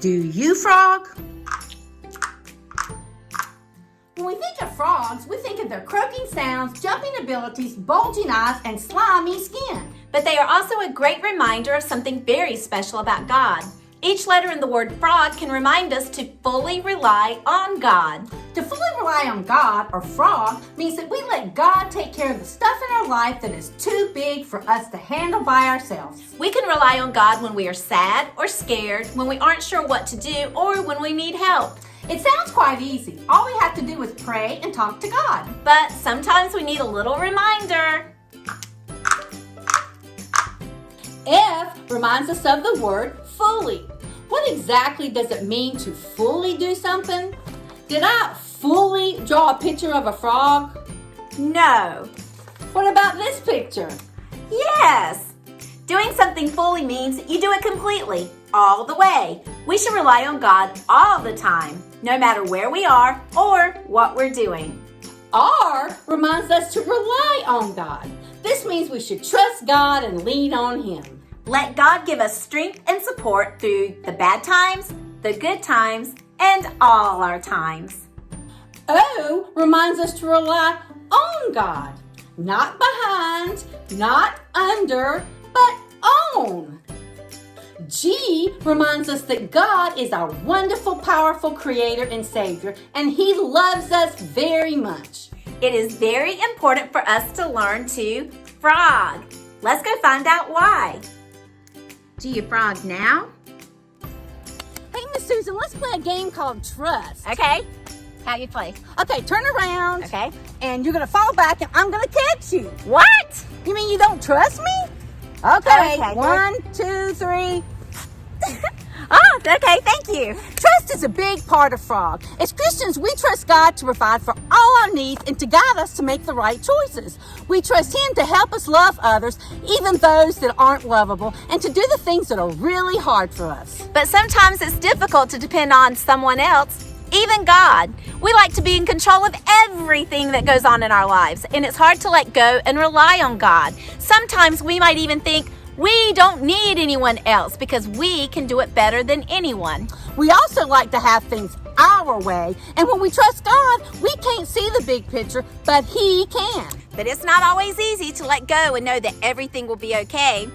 Do you, frog? When we think of frogs, we think of their croaking sounds, jumping abilities, bulging eyes, and slimy skin. But they are also a great reminder of something very special about God. Each letter in the word frog can remind us to fully rely on God. To fully rely on God, or frog, means that we let God take care of the stuff in our life that is too big for us to handle by ourselves. We can rely on God when we are sad or scared, when we aren't sure what to do, or when we need help. It sounds quite easy. All we have to do is pray and talk to God. But sometimes we need a little reminder. F reminds us of the word fully. What exactly does it mean to fully do something? Did I fully draw a picture of a frog? No. What about this picture? Yes. Doing something fully means you do it completely, all the way. We should rely on God all the time, no matter where we are or what we're doing. R reminds us to rely on God. This means we should trust God and lean on Him. Let God give us strength and support through the bad times, the good times, and all our times. O reminds us to rely on God. Not behind, not under, but on. G reminds us that God is our wonderful, powerful Creator and Savior, and He loves us very much. It is very important for us to learn to frog. Let's go find out why. Do you frog now? Hey, Miss Susan, let's play a game called Trust. Okay. How do you play? Okay, turn around. Okay. And you're going to fall back, and I'm going to catch you. What? You mean you don't trust me? Okay, Okay. 1, 2, 3. Oh, okay, thank you. Trust is a big part of Frog. As Christians, we trust God to provide for all our needs and to guide us to make the right choices. We trust Him to help us love others, even those that aren't lovable, and to do the things that are really hard for us. But sometimes it's difficult to depend on someone else, even God. We like to be in control of everything that goes on in our lives, and it's hard to let go and rely on God. Sometimes we might even think, we don't need anyone else because we can do it better than anyone. We also like to have things our way, and when we trust God, we can't see the big picture, but He can. But it's not always easy to let go and know that everything will be okay.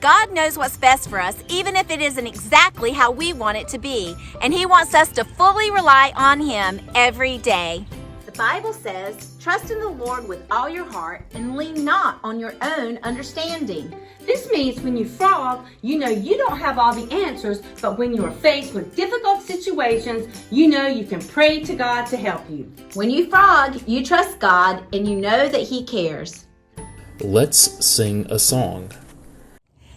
God knows what's best for us, even if it isn't exactly how we want it to be, and He wants us to fully rely on Him every day. The Bible says, trust in the Lord with all your heart and lean not on your own understanding. This means when you frog, you know you don't have all the answers, but when you are faced with difficult situations, you know you can pray to God to help you. When you frog, you trust God and you know that He cares. Let's sing a song.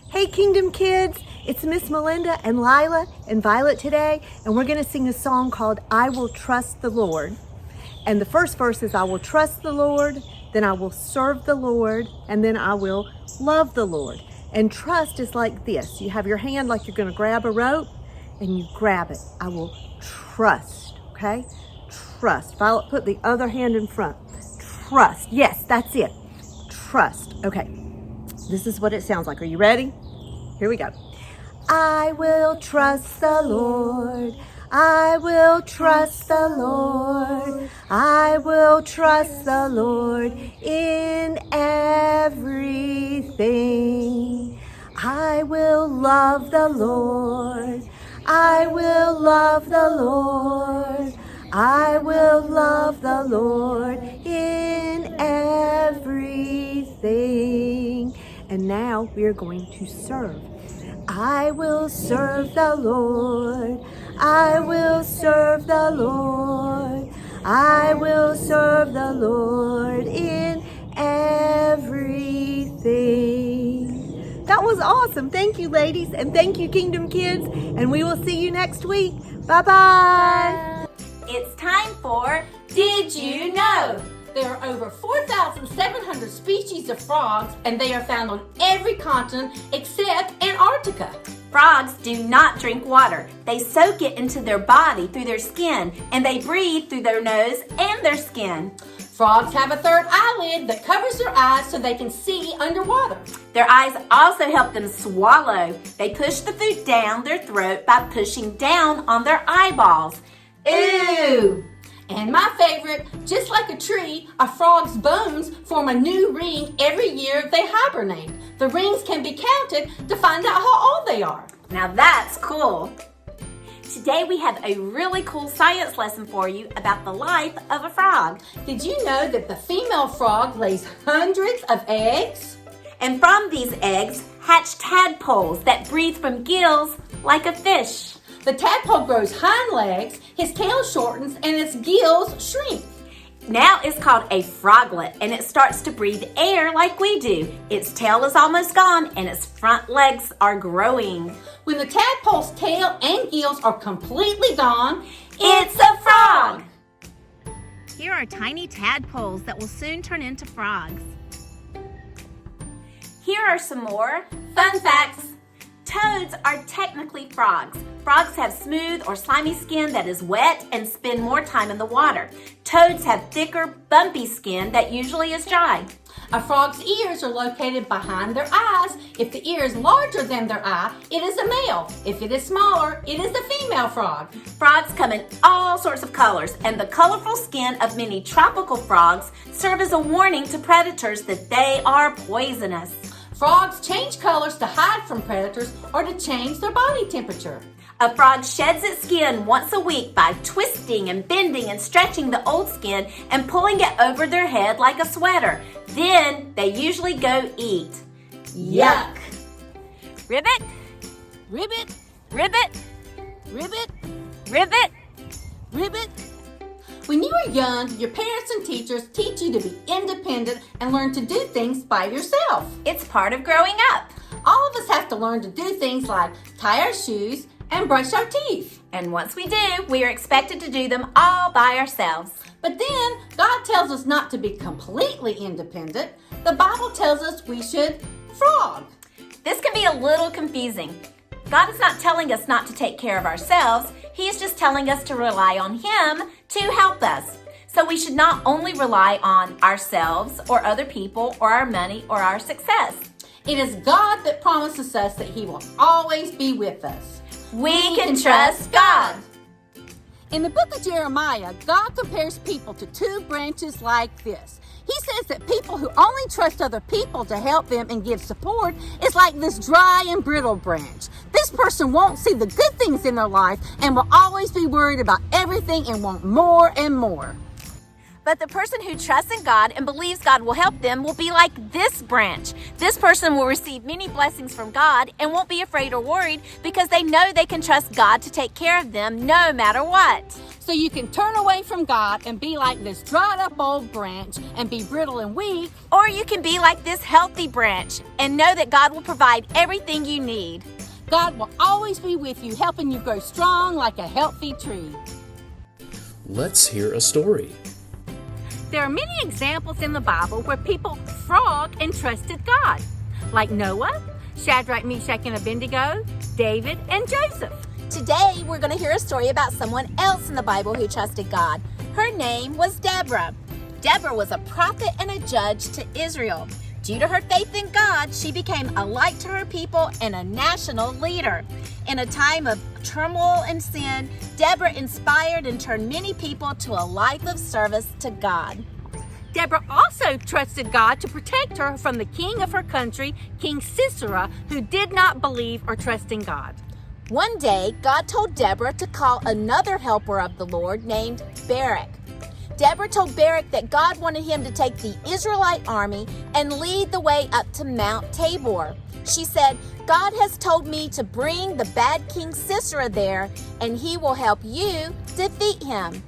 Hey Kingdom Kids, it's Miss Melinda and Lila and Violet today, and we're going to sing a song called I Will Trust the Lord. And the first verse is I will trust the Lord, then I will serve the Lord, and then I will love the Lord. And trust is like this. You have your hand like you're going to grab a rope, and you grab it. I will trust, okay? Trust. Violet, put the other hand in front. Trust. Yes, that's it. Trust. Okay. This is what it sounds like. Are you ready? Here we go. I will trust the Lord. I will trust the Lord. I will trust the Lord in everything. I will love the Lord. I will love the Lord. I will love the Lord in everything. And now we are going to serve. I will serve the Lord. I will serve the Lord. I will serve the Lord in everything. That was awesome. Thank you, ladies, and thank you, Kingdom Kids, and we will see you next week. Bye-bye. It's time for Did You Know? There are over 4,700 species of frogs, and they are found on every continent except Antarctica. Frogs do not drink water. They soak it into their body through their skin, and they breathe through their nose and their skin. Frogs have a third eyelid that covers their eyes so they can see underwater. Their eyes also help them swallow. They push the food down their throat by pushing down on their eyeballs. Ooh! And my favorite, just like a tree, a frog's bones form a new ring every year they hibernate. The rings can be counted to find out how old they are. Now that's cool. Today we have a really cool science lesson for you about the life of a frog. Did you know that the female frog lays hundreds of eggs? And from these eggs hatch tadpoles that breathe from gills like a fish. The tadpole grows hind legs, his tail shortens, and its gills shrink. Now it's called a froglet, and it starts to breathe air like we do. Its tail is almost gone, and its front legs are growing. When the tadpole's tail and gills are completely gone, it's a frog! Here are tiny tadpoles that will soon turn into frogs. Here are some more fun facts. Toads are technically frogs. Frogs have smooth or slimy skin that is wet and spend more time in the water. Toads have thicker, bumpy skin that usually is dry. A frog's ears are located behind their eyes. If the ear is larger than their eye, it is a male. If it is smaller, it is a female frog. Frogs come in all sorts of colors, and the colorful skin of many tropical frogs serve as a warning to predators that they are poisonous. Frogs change colors to hide from predators or to change their body temperature. A frog sheds its skin once a week by twisting and bending and stretching the old skin and pulling it over their head like a sweater. Then they usually go eat. Yuck! Ribbit, Ribbit, ribbit, ribbit, ribbit. ribbit. When you are young, your parents and teachers teach you to be independent and learn to do things by yourself. It's part of growing up. All of us have to learn to do things like tie our shoes and brush our teeth. And once we do, we are expected to do them all by ourselves. But then, God tells us not to be completely independent. The Bible tells us we should frog. This can be a little confusing. God is not telling us not to take care of ourselves. He is just telling us to rely on Him to help us. So we should not only rely on ourselves or other people or our money or our success. It is God that promises us that He will always be with us. We can trust God. In the book of Jeremiah, God compares people to two branches like this. He says that people who only trust other people to help them and give support is like this dry and brittle branch. This person won't see the good things in their life and will always be worried about everything and want more and more. But the person who trusts in God and believes God will help them will be like this branch. This person will receive many blessings from God and won't be afraid or worried because they know they can trust God to take care of them no matter what. So you can turn away from God and be like this dried up old branch and be brittle and weak. Or you can be like this healthy branch and know that God will provide everything you need. God will always be with you, helping you grow strong like a healthy tree. Let's hear a story. There are many examples in the Bible where people frog and trusted God, like Noah, Shadrach, Meshach, and Abednego, David, and Joseph. Today, we're going to hear a story about someone else in the Bible who trusted God. Her name was Deborah. Deborah was a prophet and a judge to Israel. Due to her faith in God, she became a light to her people and a national leader. In a time of turmoil and sin, Deborah inspired and turned many people to a life of service to God. Deborah also trusted God to protect her from the king of her country, King Sisera, who did not believe or trust in God. One day, God told Deborah to call another helper of the Lord named Barak. Deborah told Barak that God wanted him to take the Israelite army and lead the way up to Mount Tabor. She said, God has told me to bring the bad King Sisera there, and he will help you defeat him.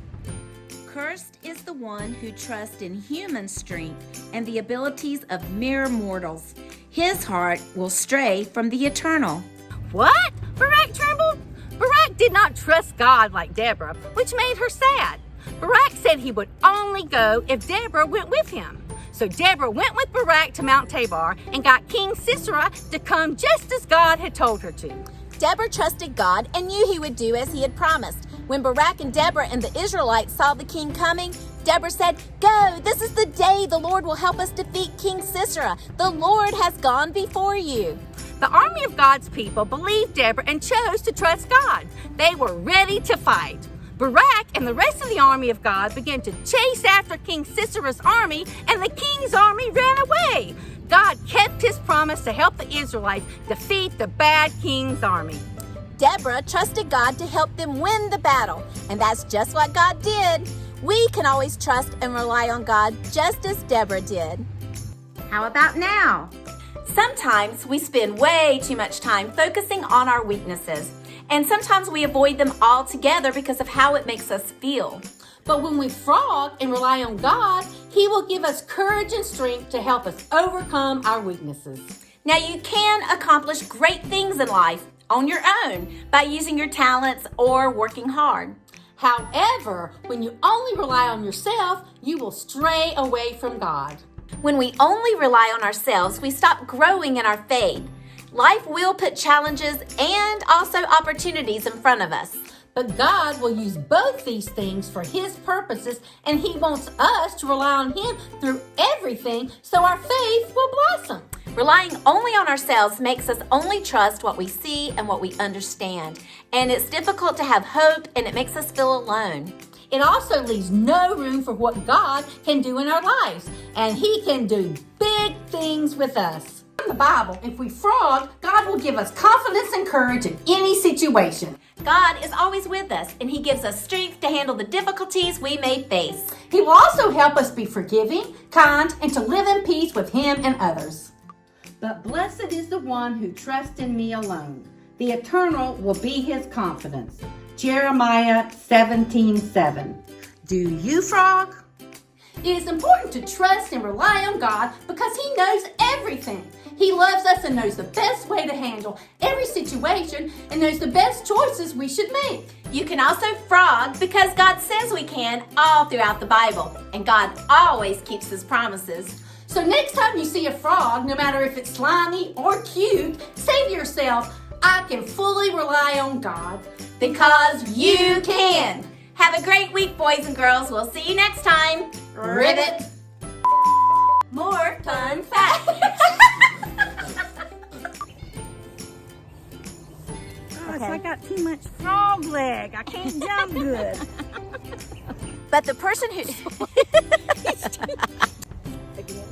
Cursed is the one who trusts in human strength and the abilities of mere mortals. His heart will stray from the eternal. What? Barak trembled? Barak did not trust God like Deborah, which made her sad. Barak said he would only go if Deborah went with him. So Deborah went with Barak to Mount Tabor and got King Sisera to come just as God had told her to. Deborah trusted God and knew he would do as he had promised. When Barak and Deborah and the Israelites saw the king coming, Deborah said, "Go, this is the day the Lord will help us defeat King Sisera. The Lord has gone before you." The army of God's people believed Deborah and chose to trust God. They were ready to fight. Barak and the rest of the army of God began to chase after King Sisera's army, and the king's army ran away. God kept his promise to help the Israelites defeat the bad king's army. Deborah trusted God to help them win the battle, and that's just what God did. We can always trust and rely on God just as Deborah did. How about now? Sometimes we spend way too much time focusing on our weaknesses, and sometimes we avoid them altogether because of how it makes us feel. But when we frog and rely on God, He will give us courage and strength to help us overcome our weaknesses. Now, you can accomplish great things in life on your own by using your talents or working hard. However, when you only rely on yourself, you will stray away from God. When we only rely on ourselves, we stop growing in our faith. Life will put challenges and also opportunities in front of us. But God will use both these things for His purposes, and He wants us to rely on Him through everything so our faith will blossom. Relying only on ourselves makes us only trust what we see and what we understand. And it's difficult to have hope, and it makes us feel alone. It also leaves no room for what God can do in our lives, and He can do big things with us. In the Bible, if we frog, God will give us confidence and courage in any situation. God is always with us, and He gives us strength to handle the difficulties we may face. He will also help us be forgiving, kind, and to live in peace with Him and others. But blessed is the one who trusts in me alone. The eternal will be his confidence. Jeremiah 17:7. Do you frog? It is important to trust and rely on God because He knows everything. He loves us and knows the best way to handle every situation and knows the best choices we should make. You can also frog because God says we can all throughout the Bible, and God always keeps His promises. So next time you see a frog, no matter if it's slimy or cute, say to yourself, I can fully rely on God. Because you can. Have a great week, boys and girls. We'll see you next time. Ribbit. More fun facts. Gosh, I got too much frog leg. I can't jump good. But the person who... Again.